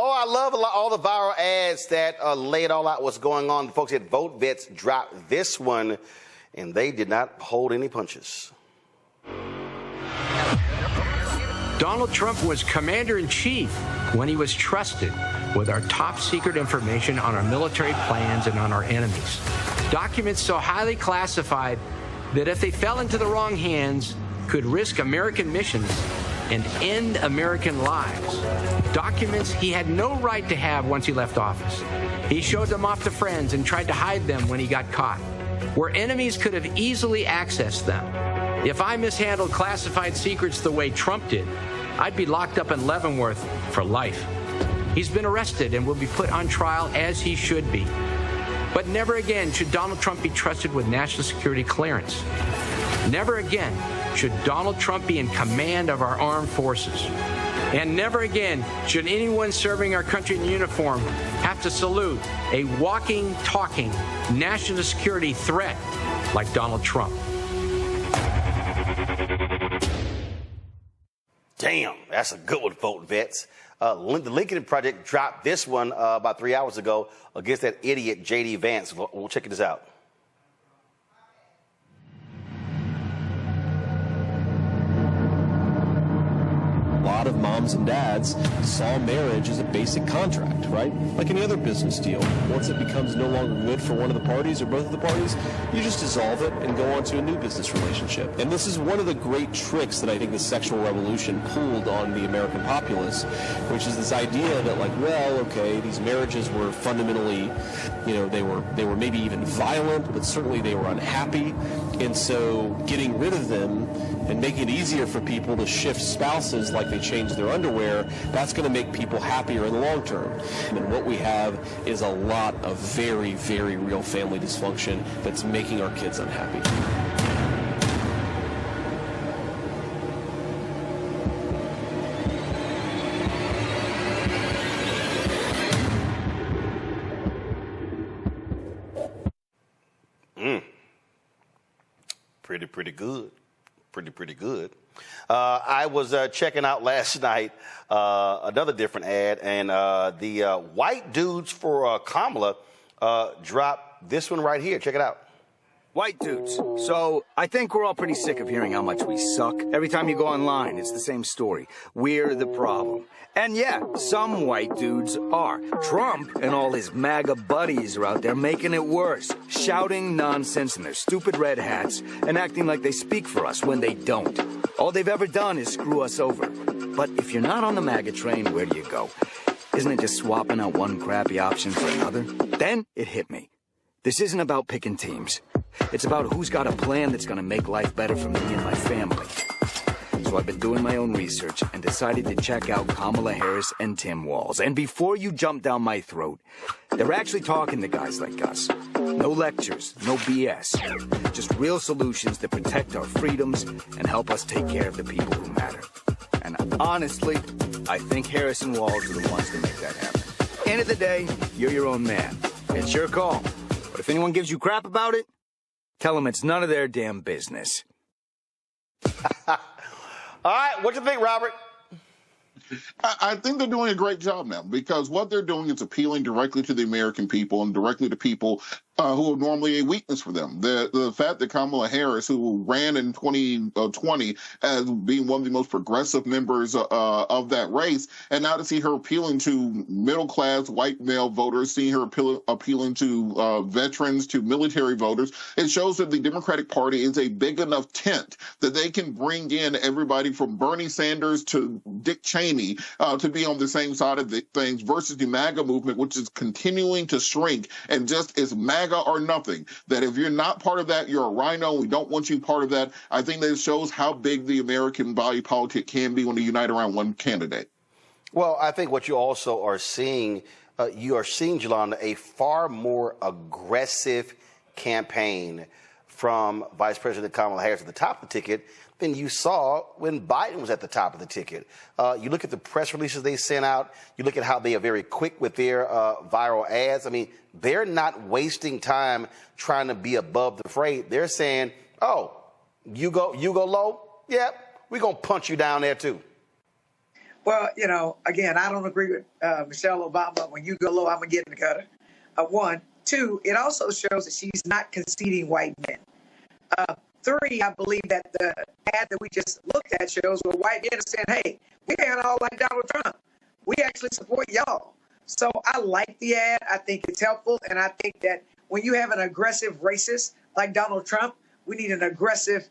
Oh, I love all the viral ads that lay it all out what's going on. The folks at Vote Vets dropped this one, and they did not hold any punches. Donald Trump was commander-in-chief when he was trusted with our top-secret information on our military plans and on our enemies. Documents so highly classified that if they fell into the wrong hands, could risk American missions and end American lives. Documents he had no right to have once he left office. He showed them off to friends and tried to hide them when he got caught, where enemies could have easily accessed them. If I mishandled classified secrets the way Trump did, I'd be locked up in Leavenworth for life. He's been arrested and will be put on trial as he should be. But never again should Donald Trump be trusted with national security clearance. Never again should Donald Trump be in command of our armed forces. And never again should anyone serving our country in uniform have to salute a walking, talking national security threat like Donald Trump. Damn, that's a good one, Vote Vets. The Lincoln Project dropped this one about 3 hours ago against that idiot J.D. Vance. We'll check this out. A lot of moms and dads saw marriage as a basic contract, right? Like any other business deal. Once it becomes no longer good for one of the parties or both of the parties, you just dissolve it and go on to a new business relationship. And this is one of the great tricks that I think the sexual revolution pulled on the American populace, which is this idea that, like, well, okay, these marriages were fundamentally, you know, they were maybe even violent, but certainly they were unhappy. And so getting rid of them and making it easier for people to shift spouses like they change their underwear, that's going to make people happier in the long term. And what we have is a lot of very, very real family dysfunction that's making our kids unhappy. Pretty good. Pretty good. I was checking out last night another different ad, and the white dudes for Kamala dropped this one right here. Check it out. White dudes. So I think we're all pretty sick of hearing how much we suck. Every time you go online, it's the same story. We're the problem. And yeah, some white dudes are. Trump and all his MAGA buddies are out there making it worse, shouting nonsense in their stupid red hats and acting like they speak for us when they don't. All they've ever done is screw us over. But if you're not on the MAGA train, where do you go? Isn't it just swapping out one crappy option for another? Then it hit me. This isn't about picking teams. It's about who's got a plan that's going to make life better for me and my family. So I've been doing my own research and decided to check out Kamala Harris and Tim Walz. And before you jump down my throat, they're actually talking to guys like us. No lectures, no BS. Just real solutions that protect our freedoms and help us take care of the people who matter. And honestly, I think Harris and Walz are the ones to make that happen. End of the day, you're your own man. It's your call. But if anyone gives you crap about it, tell them it's none of their damn business. All right, what do you think, Robert? I think they're doing a great job now, because what they're doing is appealing directly to the American people and directly to people who are normally a weakness for them. The fact that Kamala Harris, who ran in 2020 as being one of the most progressive members of that race, and now to see her appealing to middle-class white male voters, seeing her appealing to veterans, to military voters, it shows that the Democratic Party is a big enough tent that they can bring in everybody from Bernie Sanders to Dick Cheney to be on the same side of the things, versus the MAGA movement, which is continuing to shrink and just is MAGA or nothing. That if you're not part of that, you're a rhino. We don't want you part of that. I think that it shows how big the American body politic can be when they unite around one candidate. Well, I think what you also are seeing, Jelana, a far more aggressive campaign from Vice President Kamala Harris at the top of the ticket than you saw when Biden was at the top of the ticket. You look at the press releases they sent out. You look at how they are very quick with their viral ads. I mean, they're not wasting time trying to be above the fray. They're saying, oh, you go low? Yep, we're going to punch you down there, too. Well, again, I don't agree with Michelle Obama. When you go low, I'm going to get in the gutter. One. Two, it also shows that she's not conceding white men. Three, I believe that the ad that we just looked at shows where white men are saying, hey, we ain't all like Donald Trump. We actually support y'all. So I like the ad. I think it's helpful. And I think that when you have an aggressive racist like Donald Trump, we need an aggressive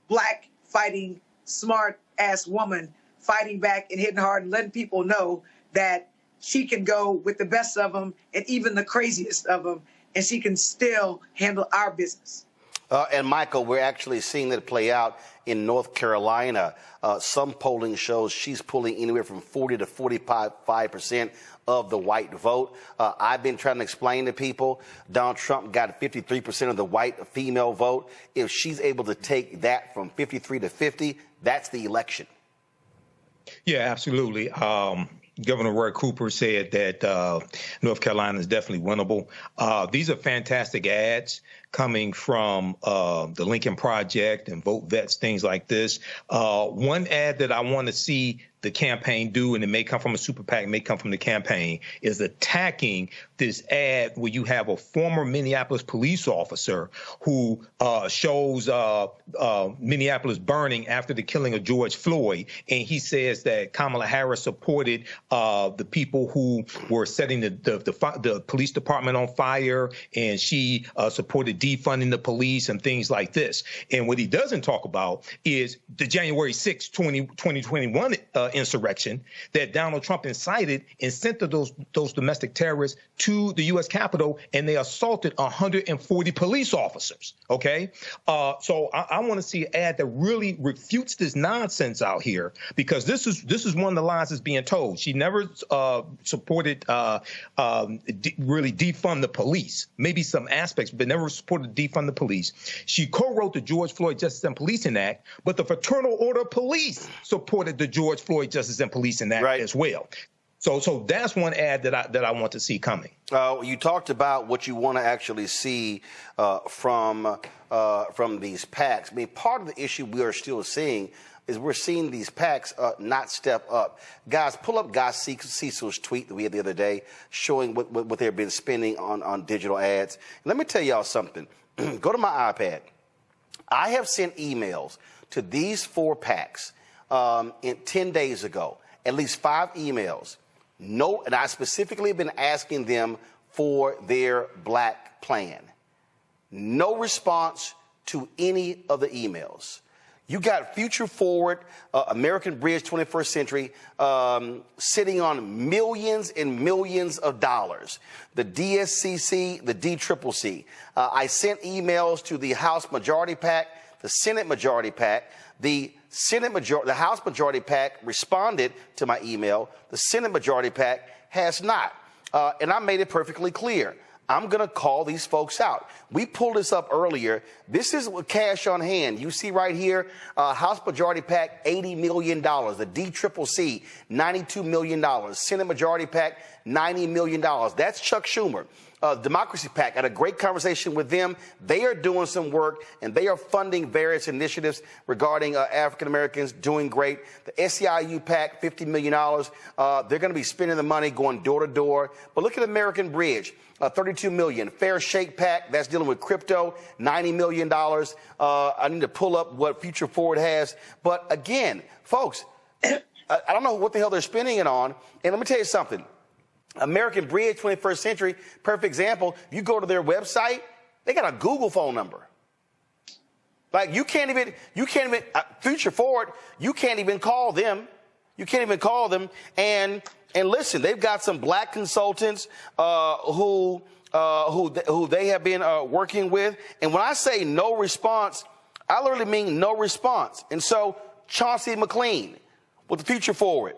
black fighting, smart-ass woman fighting back and hitting hard and letting people know that she can go with the best of them and even the craziest of them, and she can still handle our business. And Michael, we're actually seeing it play out in North Carolina. Some polling shows she's pulling anywhere from 40 to 45% of the white vote. I've been trying to explain to people, Donald Trump got 53% of the white female vote. If she's able to take that from 53 to 50, that's the election. Yeah, absolutely. Governor Roy Cooper said that North Carolina is definitely winnable. These are fantastic ads coming from the Lincoln Project and Vote Vets, things like this. One ad that I want to see the campaign do, and it may come from a super PAC, may come from the campaign, is attacking this ad where you have a former Minneapolis police officer who shows Minneapolis burning after the killing of George Floyd. And he says that Kamala Harris supported the people who were setting the police department on fire, and she supported defunding the police and things like this. And what he doesn't talk about is the January 6, 2021 insurrection that Donald Trump incited and sent to those domestic terrorists to the U.S. Capitol, and they assaulted 140 police officers. OK, so I want to see an ad that really refutes this nonsense out here, because this is one of the lies that's being told. She never supported really defund the police, maybe some aspects, but never supported defund the police. She co-wrote the George Floyd Justice and Policing Act, but the Fraternal Order of Police supported the George Floyd Justice and Policing Act as well. So that's one ad that I want to see coming. You talked about what you want to actually see from these PACs. I mean, part of the issue we are still seeing is we're seeing these PACs not step up. Guys, pull up Guy Cecil's tweet that we had the other day showing what they've been spending on digital ads. And let me tell y'all something. Go to my iPad. I have sent emails to these 4 PACs 10 days ago, at least 5 emails. No, and I specifically have been asking them for their black plan. No response to any of the emails. You got Future Forward, American Bridge 21st Century, sitting on millions and millions of dollars. The DSCC, the DCCC. I sent emails to the House Majority PAC, the Senate Majority PAC. The House Majority PAC responded to my email. The Senate Majority PAC has not. And I made it perfectly clear. I'm going to call these folks out. We pulled this up earlier. This is cash on hand. You see right here, House Majority PAC, $80 million. The DCCC, $92 million. Senate Majority PAC, $90 million. That's Chuck Schumer. Democracy PAC, I had a great conversation with them. They are doing some work, and they are funding various initiatives regarding African Americans doing great. The SEIU PAC, $50 million. They're going to be spending the money going door to door. But look at American Bridge. $32 million. Fair Shake PAC, that's dealing with crypto, $90 million. I need to pull up what Future Forward has. But again, folks, I don't know what the hell they're spending it on. And let me tell you something. American Bridge, 21st Century, perfect example. You go to their website, they got a Google phone number. Like you can't even, Future Forward, you can't even call them. You can't even call them. And listen, they've got some black consultants who they have been working with. And when I say no response, I literally mean no response. And so Chauncey McLean with the Future Forward,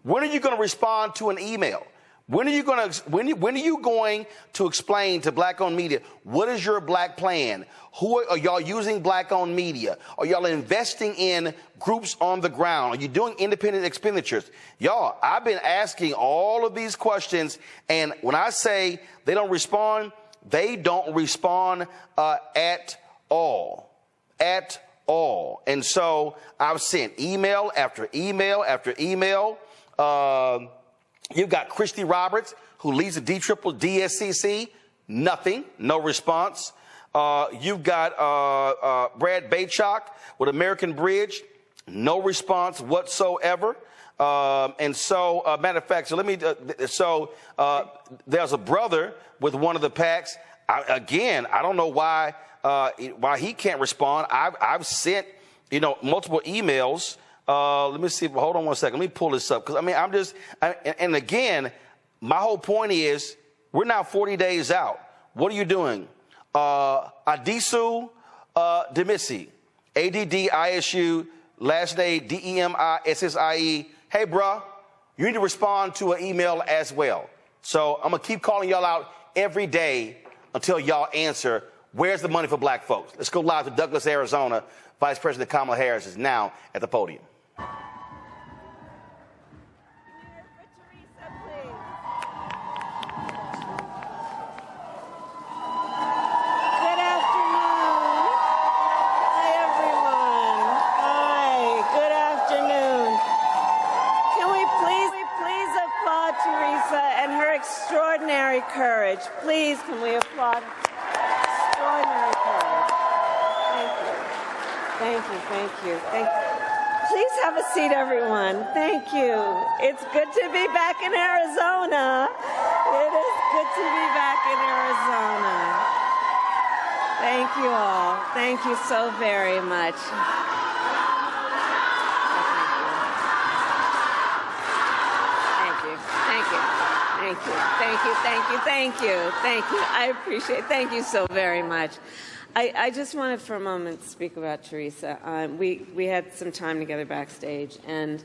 when are you going to respond to an email? When are you going to explain to black-owned media, what is your black plan? Are y'all using black-owned media? Are y'all investing in groups on the ground? Are you doing independent expenditures? Y'all, I've been asking all of these questions, and when I say they don't respond at all. At all. And so I've sent email after email after email. You've got Christy Roberts, who leads the DSCC, nothing, no response. You've got Brad Baychok with American Bridge, no response whatsoever. And so, matter of fact, so let me, there's a brother with one of the PACs. I don't know why he can't respond. I've sent, multiple emails. Let me see. Hold on one second. Let me pull this up. Because, and again, my whole point is we're now 40 days out. What are you doing? Adisu Demisi, ADDISU, last name DEMISSIE. Hey, bruh, you need to respond to an email as well. So I'm going to keep calling y'all out every day until y'all answer, where's the money for black folks? Let's go live to Douglas, Arizona. Vice President Kamala Harris is now at the podium. Courage. Please, can we applaud? Extraordinary courage. Thank you. Thank you. Thank you. Thank you. Please have a seat, everyone. Thank you. It's good to be back in Arizona. It is good to be back in Arizona. Thank you all. Thank you so very much. Thank you. Thank you. Thank you. Thank you. Thank you. Thank you. Thank you. I appreciate it. Thank you so very much. I just wanted for a moment to speak about Teresa. We had some time together backstage, and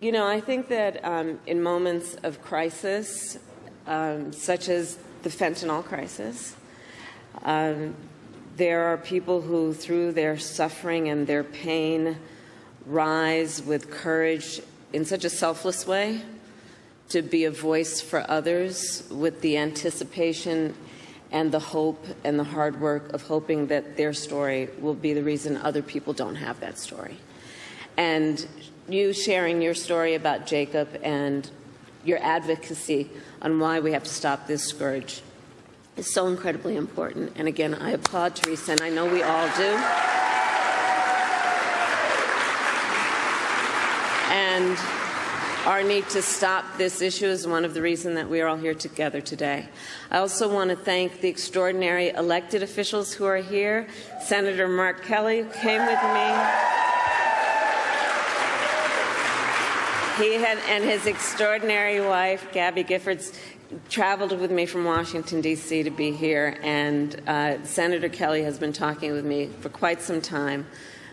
I think that in moments of crisis, such as the fentanyl crisis, there are people who, through their suffering and their pain, rise with courage in such a selfless way to be a voice for others, with the anticipation and the hope and the hard work of hoping that their story will be the reason other people don't have that story. And you sharing your story about Jacob and your advocacy on why we have to stop this scourge is so incredibly important. And again, I applaud Teresa, and I know we all do. And our need to stop this issue is one of the reasons that we are all here together today. I also want to thank the extraordinary elected officials who are here. Senator Mark Kelly came with me. He and his extraordinary wife, Gabby Giffords, traveled with me from Washington, D.C. to be here. And Senator Kelly has been talking with me for quite some time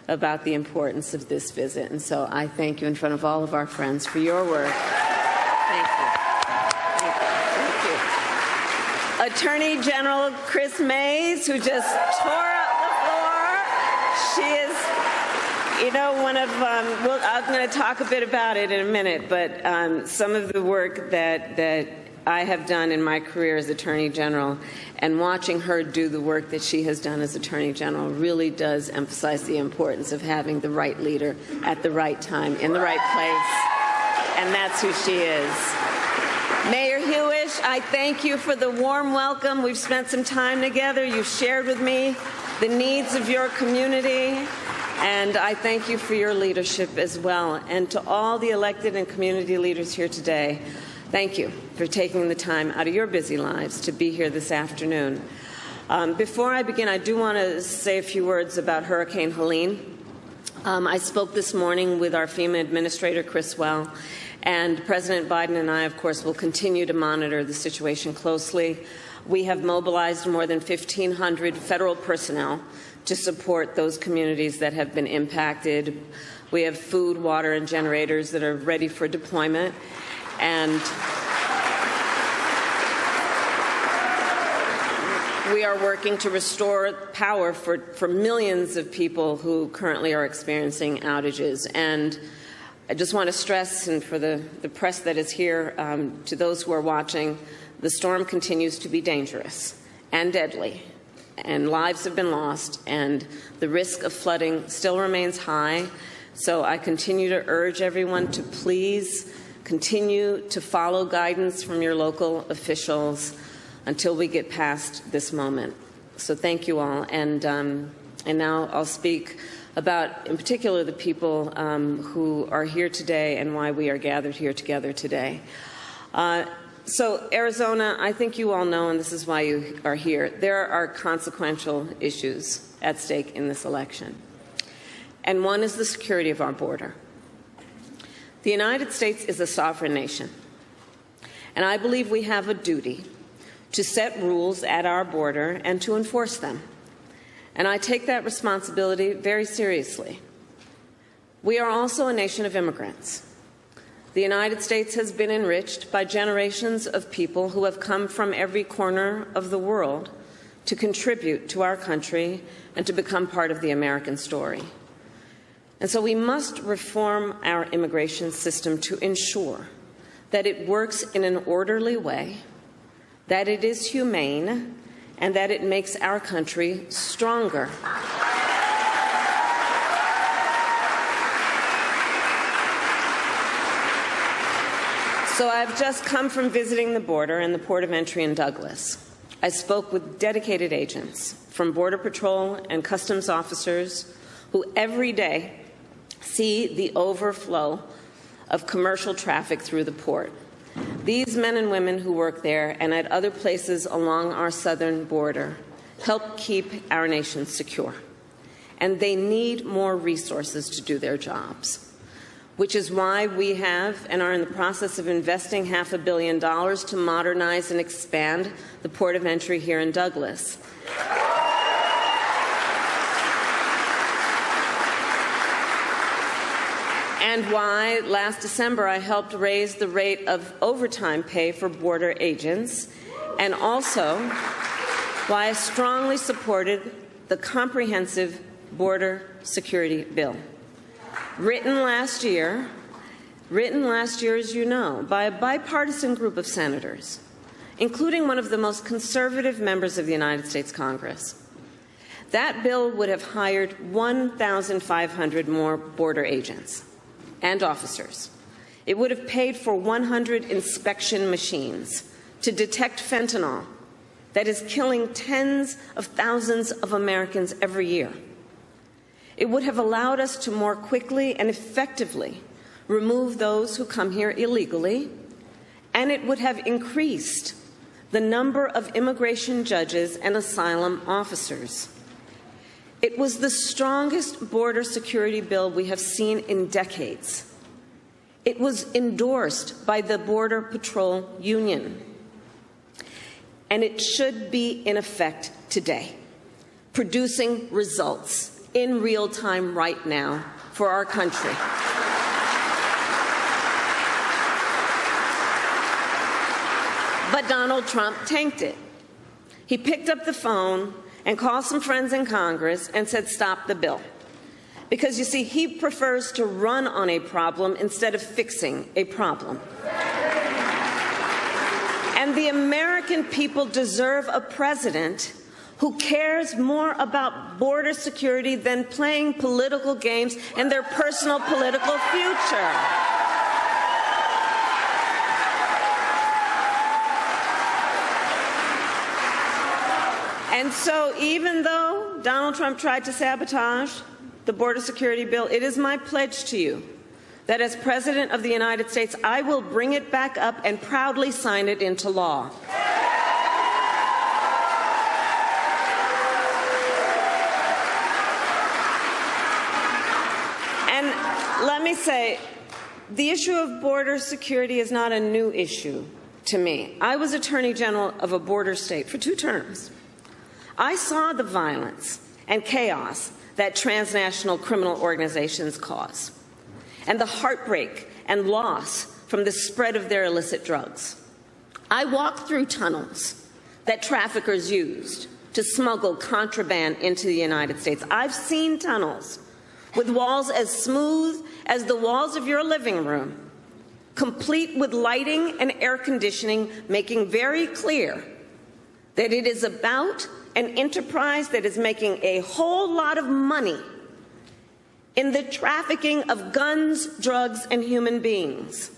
about the importance of this visit. And so I thank you in front of all of our friends for your work. Thank you. Thank you. Attorney General Chris Mays, who just tore up the floor. She is, one of, I'm going to talk a bit about it in a minute, but some of the work that I have done in my career as Attorney General, and watching her do the work that she has done as Attorney General really does emphasize the importance of having the right leader at the right time, in the right place, and that's who she is. Mayor Hewish, I thank you for the warm welcome. We've spent some time together. You've shared with me the needs of your community, and I thank you for your leadership as well. And to all the elected and community leaders here today, thank you for taking the time out of your busy lives to be here this afternoon. Before I begin, I do want to say a few words about Hurricane Helene. I spoke this morning with our FEMA Administrator, Chris Well, and President Biden and I, of course, will continue to monitor the situation closely. We have mobilized more than 1,500 federal personnel to support those communities that have been impacted. We have food, water, and generators that are ready for deployment. And we are working to restore power for millions of people who currently are experiencing outages. And I just want to stress, and for the press that is here, to those who are watching, the storm continues to be dangerous and deadly. and lives have been lost, and the risk of flooding still remains high. So I continue to urge everyone to please continue to follow guidance from your local officials until we get past this moment. So thank you all. And now I'll speak about, in particular, the people who are here today and why we are gathered here together today. So Arizona, I think you all know, and this is why you are here, there are consequential issues at stake in this election. And one is the security of our border. The United States is a sovereign nation, and I believe we have a duty to set rules at our border and to enforce them. And I take that responsibility very seriously. We are also a nation of immigrants. The United States has been enriched by generations of people who have come from every corner of the world to contribute to our country and to become part of the American story. And so we must reform our immigration system to ensure that it works in an orderly way, that it is humane, and that it makes our country stronger. So I've just come from visiting the border and the port of entry in Douglas. I spoke with dedicated agents from Border Patrol and Customs officers who every day see the overflow of commercial traffic through the port. These men and women who work there and at other places along our southern border help keep our nation secure. And they need more resources to do their jobs, which is why we have and are in the process of investing $500 million to modernize and expand the port of entry here in Douglas. And why last December I helped raise the rate of overtime pay for border agents, and also why I strongly supported the comprehensive border security bill. Written last year, as you know, by a bipartisan group of senators, including one of the most conservative members of the United States Congress. That bill would have hired 1,500 more border agents and officers. It would have paid for 100 inspection machines to detect fentanyl that is killing tens of thousands of Americans every year. It would have allowed us to more quickly and effectively remove those who come here illegally, and it would have increased the number of immigration judges and asylum officers. It was the strongest border security bill we have seen in decades. It was endorsed by the Border Patrol Union, and it should be in effect today, producing results in real time right now for our country. But Donald Trump tanked it. He picked up the phone and called some friends in Congress and said, stop the bill. Because, you see, he prefers to run on a problem instead of fixing a problem. And the American people deserve a president who cares more about border security than playing political games and their personal political future. And so even though Donald Trump tried to sabotage the border security bill, it is my pledge to you that as President of the United States, I will bring it back up and proudly sign it into law. And let me say, the issue of border security is not a new issue to me. I was Attorney General of a border state for 2 terms. I saw the violence and chaos that transnational criminal organizations cause, and the heartbreak and loss from the spread of their illicit drugs. I walked through tunnels that traffickers used to smuggle contraband into the United States. I've seen tunnels with walls as smooth as the walls of your living room, complete with lighting and air conditioning, making very clear that it is about an enterprise that is making a whole lot of money in the trafficking of guns, drugs, and human beings.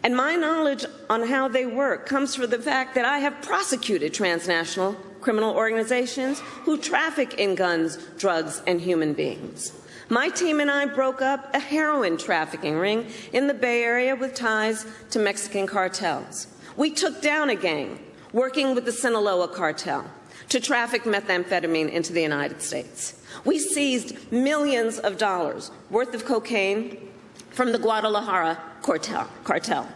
And my knowledge on how they work comes from the fact that I have prosecuted transnational criminal organizations who traffic in guns, drugs, and human beings. My team and I broke up a heroin trafficking ring in the Bay Area with ties to Mexican cartels. We took down a gang working with the Sinaloa cartel to traffic methamphetamine into the United States. We seized millions of dollars worth of cocaine from the Guadalajara cartel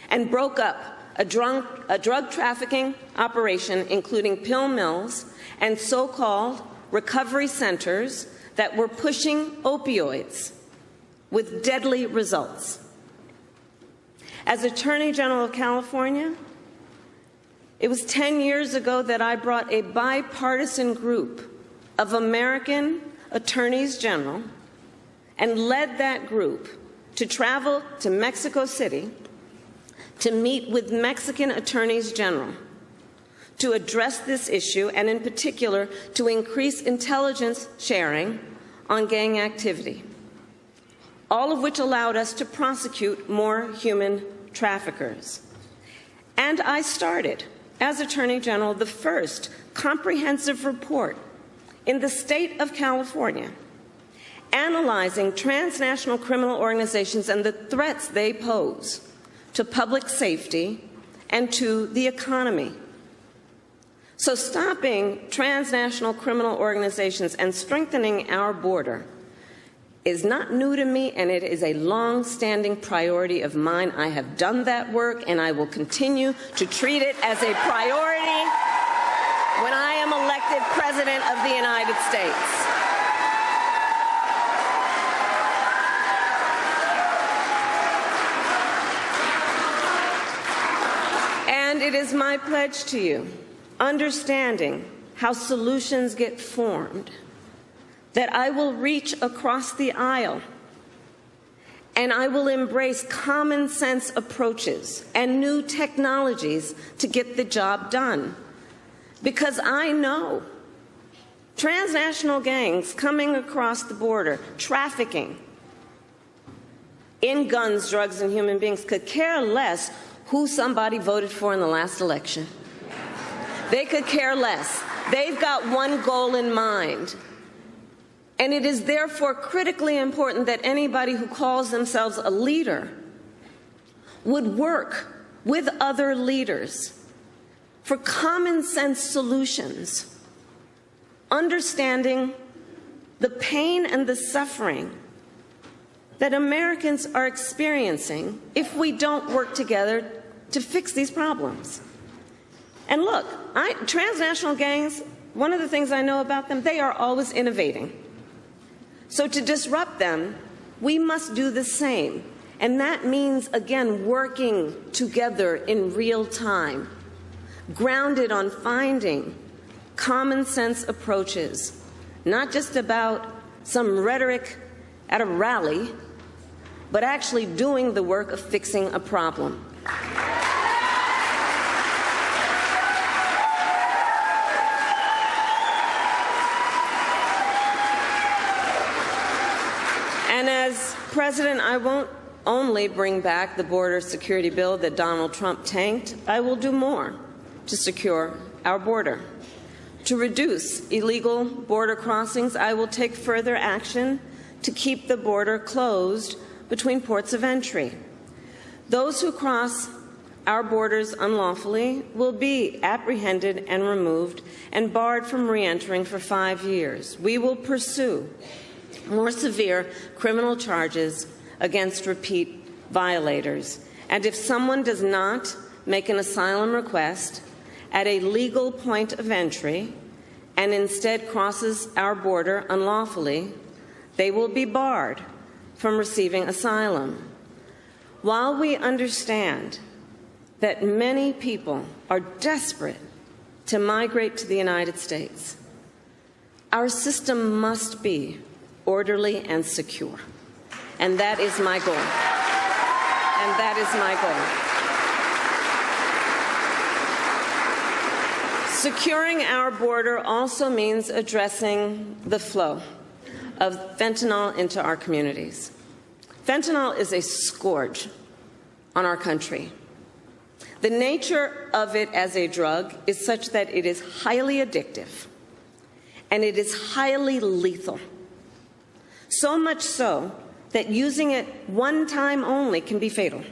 and broke up a drug trafficking operation, including pill mills and so-called recovery centers that were pushing opioids with deadly results. As Attorney General of California, it was 10 years ago that I brought a bipartisan group of American attorneys general and led that group to travel to Mexico City to meet with Mexican attorneys general to address this issue, and in particular to increase intelligence sharing on gang activity, all of which allowed us to prosecute more human traffickers. And I started, as Attorney General, the first comprehensive report in the state of California analyzing transnational criminal organizations and the threats they pose to public safety and to the economy. So stopping transnational criminal organizations and strengthening our border is not new to me, and it is a long-standing priority of mine. I have done that work, and I will continue to treat it as a priority when I am elected President of the United States. And it is my pledge to you, understanding how solutions get formed, that I will reach across the aisle and I will embrace common sense approaches and new technologies to get the job done. Because I know transnational gangs coming across the border, trafficking in guns, drugs, and human beings could care less who somebody voted for in the last election. They could care less. They've got one goal in mind. And it is therefore critically important that anybody who calls themselves a leader would work with other leaders for common sense solutions, understanding the pain and the suffering that Americans are experiencing if we don't work together to fix these problems. And look, transnational gangs, one of the things I know about them, they are always innovating. So to disrupt them, we must do the same. And that means, again, working together in real time, grounded on finding common sense approaches, not just about some rhetoric at a rally, but actually doing the work of fixing a problem. And as president, I won't only bring back the border security bill that Donald Trump tanked. I will do more to secure our border. To reduce illegal border crossings, I will take further action to keep the border closed between ports of entry. Those who cross our borders unlawfully will be apprehended and removed and barred from re-entering for 5 years. We will pursue more severe criminal charges against repeat violators. And if someone does not make an asylum request at a legal point of entry and instead crosses our border unlawfully, they will be barred from receiving asylum. While we understand that many people are desperate to migrate to the United States, our system must be orderly and secure. And that is my goal. And that is my goal. Securing our border also means addressing the flow of fentanyl into our communities. Fentanyl is a scourge on our country. The nature of it as a drug is such that it is highly addictive and it is highly lethal. So much so that using it one time only can be fatal.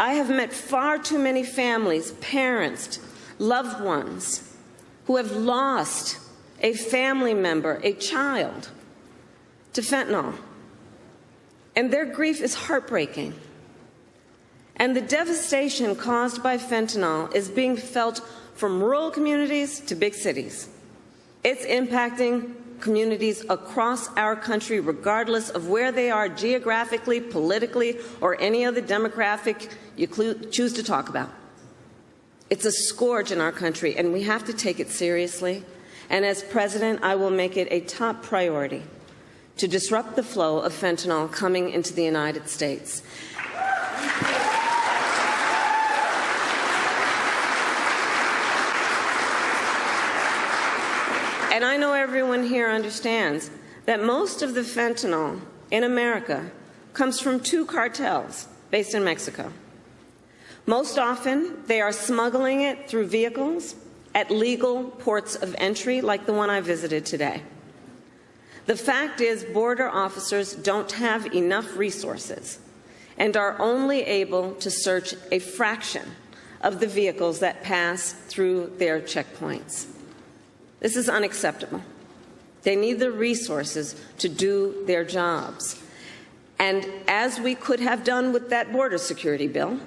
I have met far too many families, parents, loved ones who have lost a family member, a child, to fentanyl. And their grief is heartbreaking. And the devastation caused by fentanyl is being felt from rural communities to big cities. It's impacting communities across our country, regardless of where they are geographically, politically, or any other demographic you choose to talk about. It's a scourge in our country, and we have to take it seriously. And as president, I will make it a top priority to disrupt the flow of fentanyl coming into the United States. And I know everyone here understands that most of the fentanyl in America comes from two cartels based in Mexico. Most often, they are smuggling it through vehicles at legal ports of entry, like the one I visited today. The fact is, border officers don't have enough resources and are only able to search a fraction of the vehicles that pass through their checkpoints. This is unacceptable. They need the resources to do their jobs. And as we could have done with that border security bill,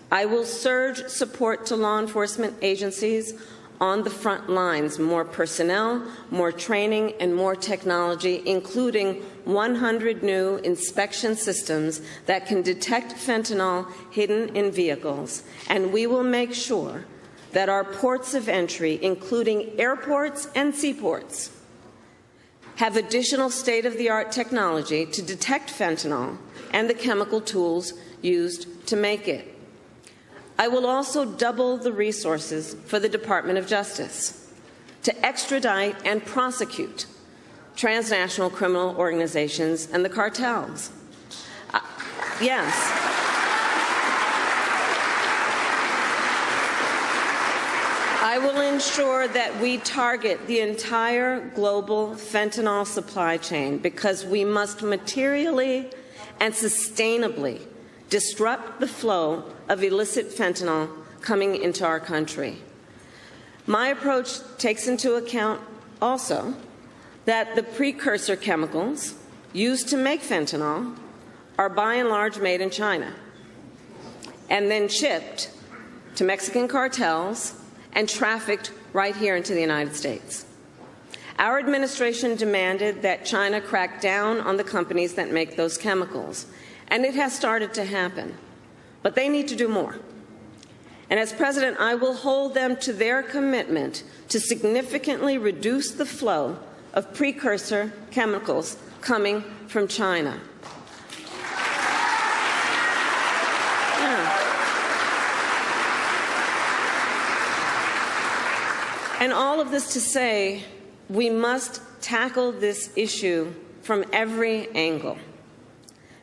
I will surge support to law enforcement agencies on the front lines, more personnel, more training, and more technology, including 100 new inspection systems that can detect fentanyl hidden in vehicles. And we will make sure that our ports of entry, including airports and seaports, have additional state-of-the-art technology to detect fentanyl and the chemical tools used to make it. I will also double the resources for the Department of Justice to extradite and prosecute transnational criminal organizations and the cartels. Yes. I will ensure that we target the entire global fentanyl supply chain, because we must materially and sustainably disrupt the flow of illicit fentanyl coming into our country. My approach takes into account also that the precursor chemicals used to make fentanyl are by and large made in China and then shipped to Mexican cartels and trafficked right here into the United States. Our administration demanded that China crack down on the companies that make those chemicals, and it has started to happen. But they need to do more. And as president, I will hold them to their commitment to significantly reduce the flow of precursor chemicals coming from China. And all of this to say, we must tackle this issue from every angle,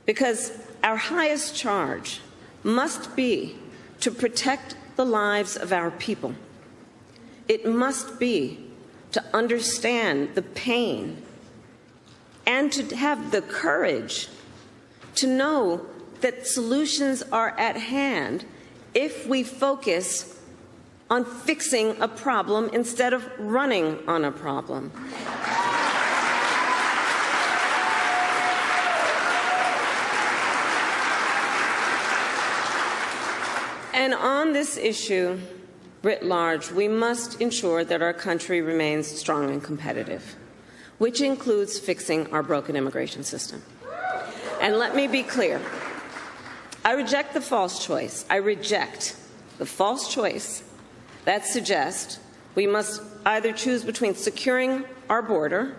because our highest charge must be to protect the lives of our people. It must be to understand the pain and to have the courage to know that solutions are at hand if we focus on fixing a problem instead of running on a problem. And on this issue, writ large, we must ensure that our country remains strong and competitive, which includes fixing our broken immigration system. And let me be clear. I reject the false choice. I reject the false choice that suggests we must either choose between securing our border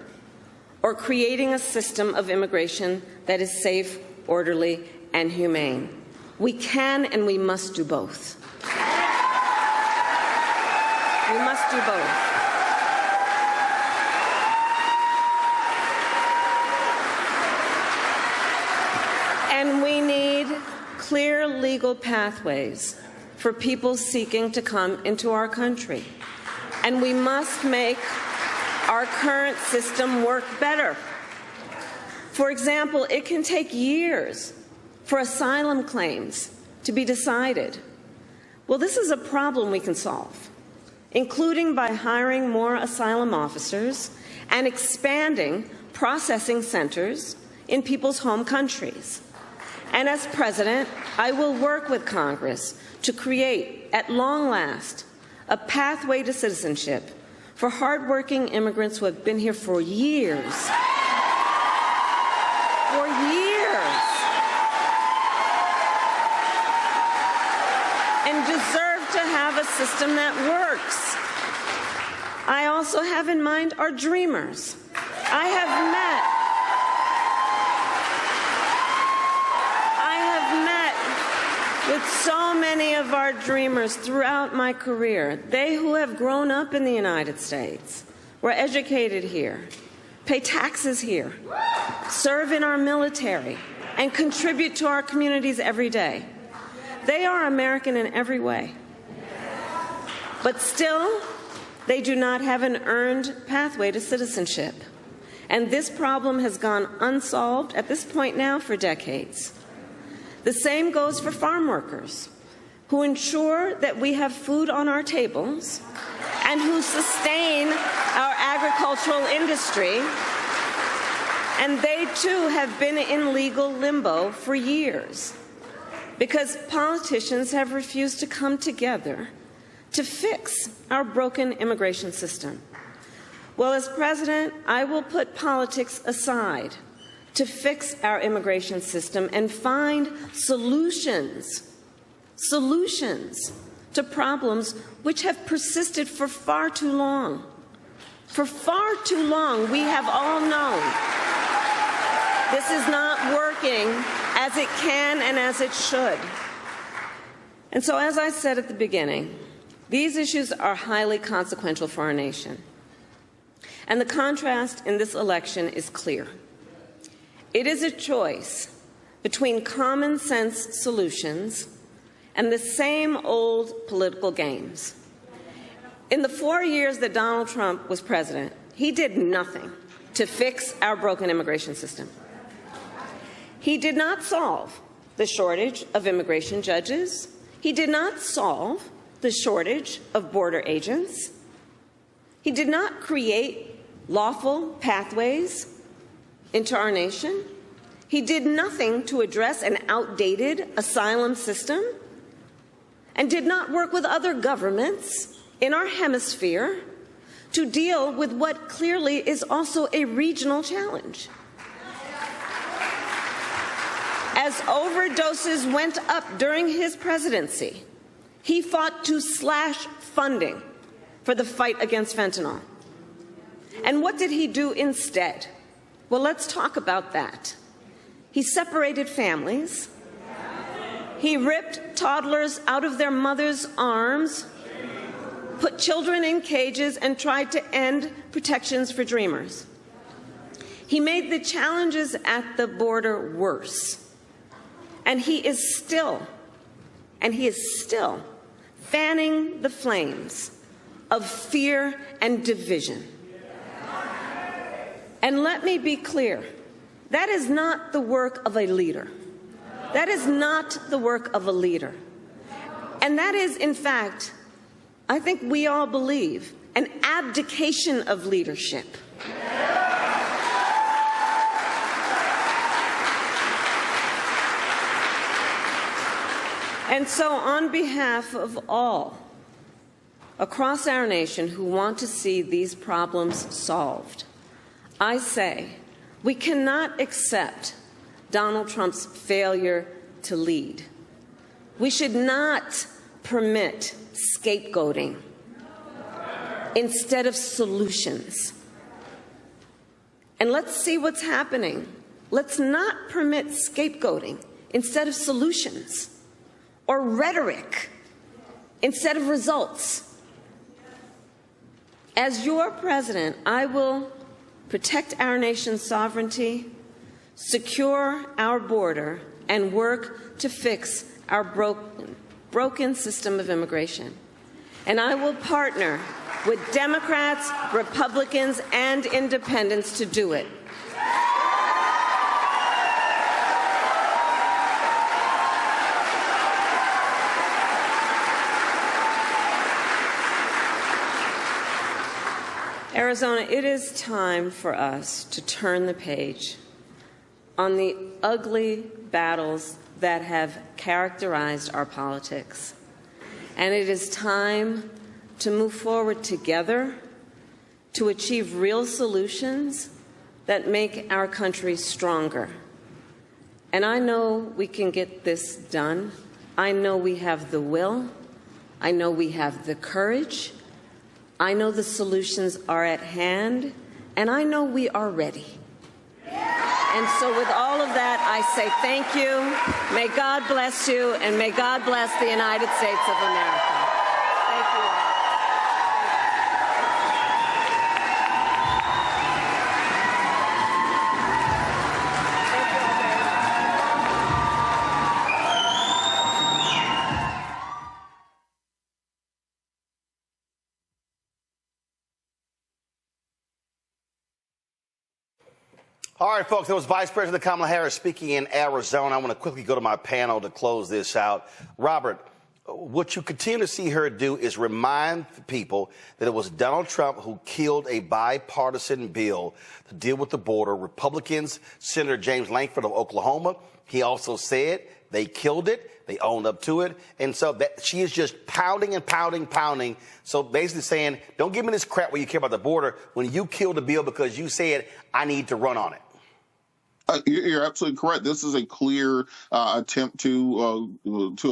or creating a system of immigration that is safe, orderly, and humane. We can and we must do both. We must do both. And we need clear legal pathways for people seeking to come into our country. And we must make our current system work better. For example, it can take years for asylum claims to be decided. Well, this is a problem we can solve, including by hiring more asylum officers and expanding processing centers in people's home countries. And as President, I will work with Congress to create, at long last, a pathway to citizenship for hardworking immigrants who have been here for years. For years. And deserve to have a system that works. I also have in mind our dreamers. I have met with so many of our dreamers throughout my career. They who have grown up in the United States, were educated here, pay taxes here, serve in our military, and contribute to our communities every day. They are American in every way. But still, they do not have an earned pathway to citizenship. And this problem has gone unsolved at this point now for decades. The same goes for farm workers, who ensure that we have food on our tables and who sustain our agricultural industry. And they, too, have been in legal limbo for years because politicians have refused to come together to fix our broken immigration system. Well, as President, I will put politics aside to fix our immigration system and find solutions to problems which have persisted for far too long. For far too long, we have all known this is not working as it can and as it should. And so, as I said at the beginning, these issues are highly consequential for our nation. And the contrast in this election is clear. It is a choice between common sense solutions and the same old political games. In the 4 years that Donald Trump was president, he did nothing to fix our broken immigration system. He did not solve the shortage of immigration judges. He did not solve the shortage of border agents. He did not create lawful pathways into our nation. He did nothing to address an outdated asylum system and did not work with other governments in our hemisphere to deal with what clearly is also a regional challenge. As overdoses went up during his presidency, he fought to slash funding for the fight against fentanyl. And what did he do instead? Well, let's talk about that. He separated families. He ripped toddlers out of their mother's arms, put children in cages, and tried to end protections for dreamers. He made the challenges at the border worse. And he is still fanning the flames of fear and division. And let me be clear, that is not the work of a leader. That is not the work of a leader. And that is, in fact, I think we all believe, an abdication of leadership. And so, on behalf of all across our nation who want to see these problems solved, I say we cannot accept Donald Trump's failure to lead. We should not permit scapegoating instead of solutions. And let's see what's happening. Let's not permit scapegoating instead of solutions, or rhetoric instead of results. As your president, I will protect our nation's sovereignty, secure our border, and work to fix our broken system of immigration. And I will partner with Democrats, Republicans, and independents to do it. Arizona, it is time for us to turn the page on the ugly battles that have characterized our politics. And it is time to move forward together to achieve real solutions that make our country stronger. And I know we can get this done. I know we have the will. I know we have the courage. I know the solutions are at hand, and I know we are ready. And so with all of that, I say thank you. May God bless you, and may God bless the United States of America. Thank you. All right, folks, that was Vice President Kamala Harris speaking in Arizona. I want to quickly go to my panel to close this out. Robert, what you continue to see her do is remind people that it was Donald Trump who killed a bipartisan bill to deal with the border. Republicans, Senator James Lankford of Oklahoma, he also said they killed it. They owned up to it. And so that she is just pounding and pounding, pounding. So basically saying, don't give me this crap where you care about the border when you killed the bill because you said, I need to run on it. You're absolutely correct. This is a clear attempt to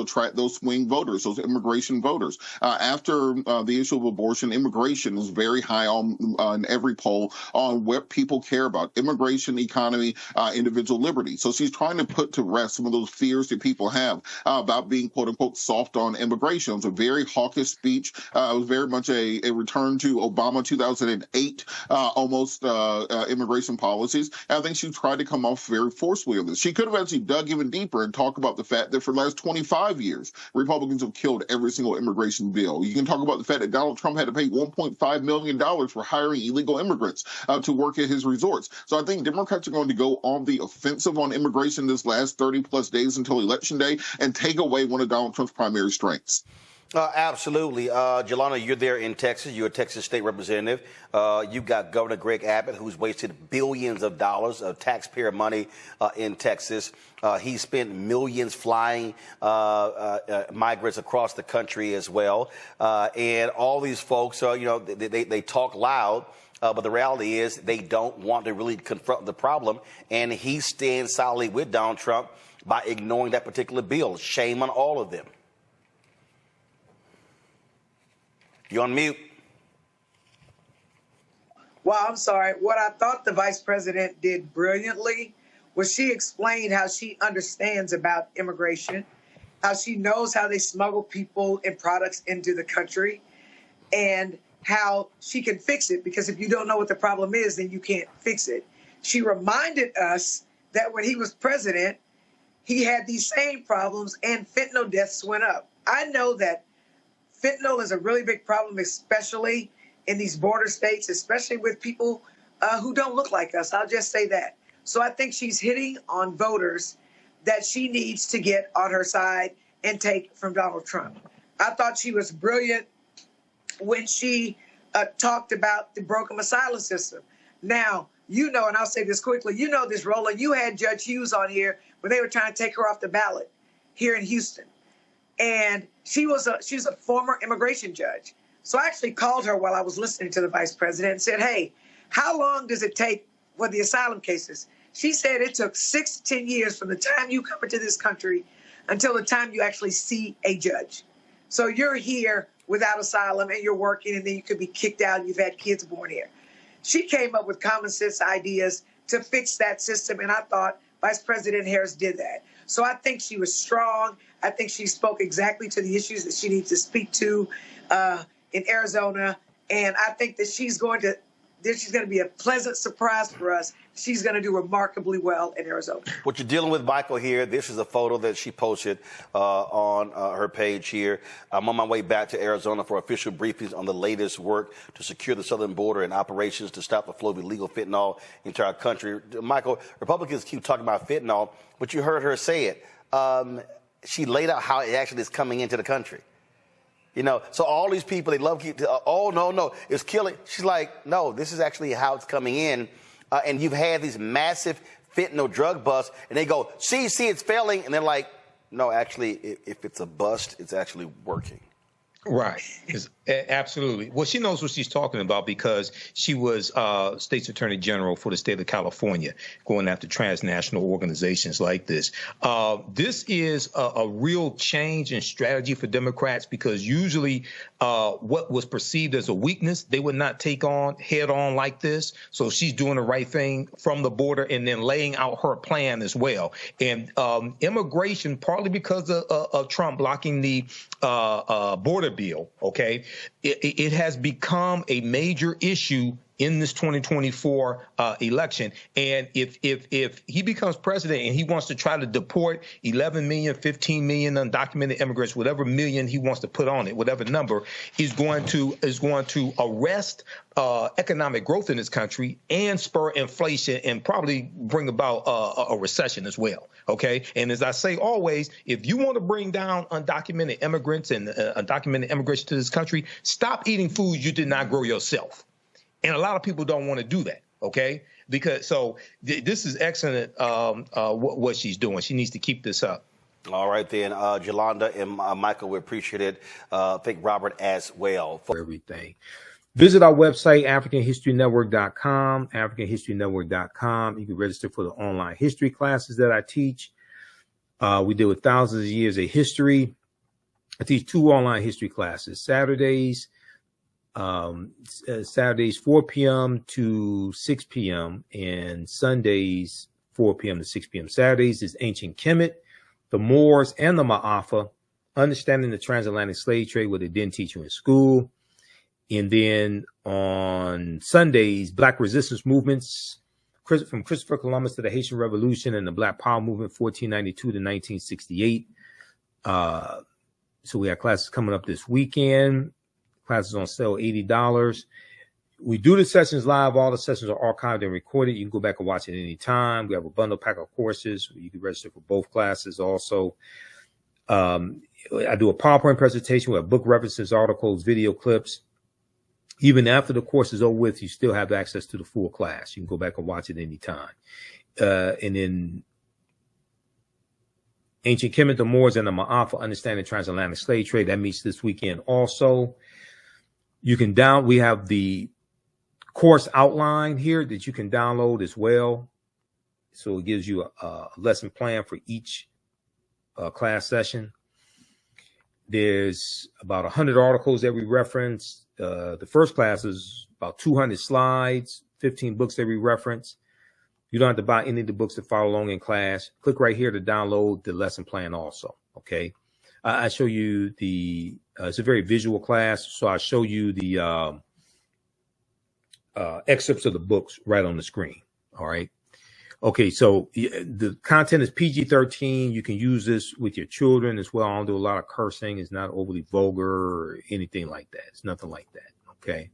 attract those swing voters, those immigration voters. After the issue of abortion, immigration is very high on every poll on what people care about: immigration, economy, individual liberty. So she's trying to put to rest some of those fears that people have about being, quote unquote, soft on immigration. It was a very hawkish speech. It was very much a return to Obama 2008 almost immigration policies. And I think she tried to come off very forcefully on this. She could have actually dug even deeper and talk about the fact that for the last 25 years, Republicans have killed every single immigration bill. You can talk about the fact that Donald Trump had to pay $1.5 million for hiring illegal immigrants to work at his resorts. So I think Democrats are going to go on the offensive on immigration this last 30-plus days until Election Day and take away one of Donald Trump's primary strengths. Absolutely. Jelana, you're there in Texas. You're a Texas state representative. You've got Governor Greg Abbott, who's wasted billions of dollars of taxpayer money in Texas. He spent millions flying migrants across the country as well. And all these folks, they talk loud. But the reality is they don't want to really confront the problem. And he stands solidly with Donald Trump by ignoring that particular bill. Shame on all of them. You're on mute. Well, I'm sorry. What I thought the vice president did brilliantly was she explained how she understands about immigration, how she knows how they smuggle people and products into the country, and how she can fix it, because if you don't know what the problem is, then you can't fix it. She reminded us that when he was president, he had these same problems and fentanyl deaths went up. I know that fentanyl is a really big problem, especially in these border states, especially with people who don't look like us. I'll just say that. So I think she's hitting on voters that she needs to get on her side and take from Donald Trump. I thought she was brilliant when she talked about the broken asylum system. Now, and I'll say this quickly, this, Roland, you had Judge Hughes on here when they were trying to take her off the ballot here in Houston. And she's a former immigration judge. So I actually called her while I was listening to the vice president and said, hey, how long does it take for the asylum cases? She said it took 6 to 10 years from the time you come into this country until the time you actually see a judge. So you're here without asylum and you're working, and then you could be kicked out and you've had kids born here. She came up with common sense ideas to fix that system, and I thought Vice President Harris did that. So I think she was strong. I think she spoke exactly to the issues that she needs to speak to in Arizona. And I think that she's going to be a pleasant surprise for us. She's going to do remarkably well in Arizona. What you're dealing with, Michael, here, this is a photo that she posted on her page here. I'm on my way back to Arizona for official briefings on the latest work to secure the southern border and operations to stop the flow of illegal fentanyl into our country. Michael, Republicans keep talking about fentanyl, but you heard her say it. She laid out how it actually is coming into the country. You know, so all these people, they love, oh, no, it's killing. She's like, no, this is actually how it's coming in. And you've had these massive fentanyl drug busts, and they go, see, it's failing. And they're like, no, actually, if it's a bust, it's actually working. Right. Absolutely. Well, she knows what she's talking about because she was State's Attorney General for the state of California, going after transnational organizations like this. This is a real change in strategy for Democrats because usually what was perceived as a weakness, they would not take on head on like this. So she's doing the right thing from the border and then laying out her plan as well. And immigration, partly because of Trump blocking the border bill, okay, it has become a major issue in this 2024 election. And if he becomes president and he wants to try to deport 11 million, 15 million undocumented immigrants, whatever million he wants to put on it, whatever number, is going to arrest economic growth in this country and spur inflation and probably bring about a recession as well. OK, and as I say always, if you want to bring down undocumented immigrants and undocumented immigration to this country, stop eating foods you did not grow yourself. And a lot of people don't want to do that. OK, because this is excellent what she's doing. She needs to keep this up. All right, then, Jolanda and Michael, we appreciate it. Thank Robert as well for everything. Visit our website, AfricanHistoryNetwork.com, AfricanHistoryNetwork.com. You can register for the online history classes that I teach. We deal with thousands of years of history. I teach 2 online history classes, Saturdays 4 p.m. to 6 p.m. and Sundays 4 p.m. to 6 p.m. Saturdays is Ancient Kemet, the Moors, and the Ma'afa, understanding the transatlantic slave trade, what they didn't teach you in school. And then on Sundays, Black resistance movements from Christopher Columbus to the Haitian Revolution and the Black Power movement, 1492 to 1968. So we have classes coming up this weekend. Classes on sale, $80. We do the sessions live. All the sessions are archived and recorded. You can go back and watch it any time. We have a bundle pack of courses. You can register for both classes also. I do a PowerPoint presentation. We have book references, articles, video clips. Even after the course is over with, you still have access to the full class. You can go back and watch it anytime. And then Ancient Kemet, the Moors, and the Ma'afa, understanding transatlantic slave trade. That meets this weekend also. You can we have the course outline here that you can download as well. So it gives you a lesson plan for each class session. There's about 100 articles that we reference. The first class is about 200 slides, 15 books that we reference. You don't have to buy any of the books to follow along in class. Click right here to download the lesson plan also, okay? I show you it's a very visual class, so I show you the excerpts of the books right on the screen, all right? Okay, so the content is PG-13. You can use this with your children as well. I don't do a lot of cursing. It's not overly vulgar or anything like that. It's nothing like that, okay?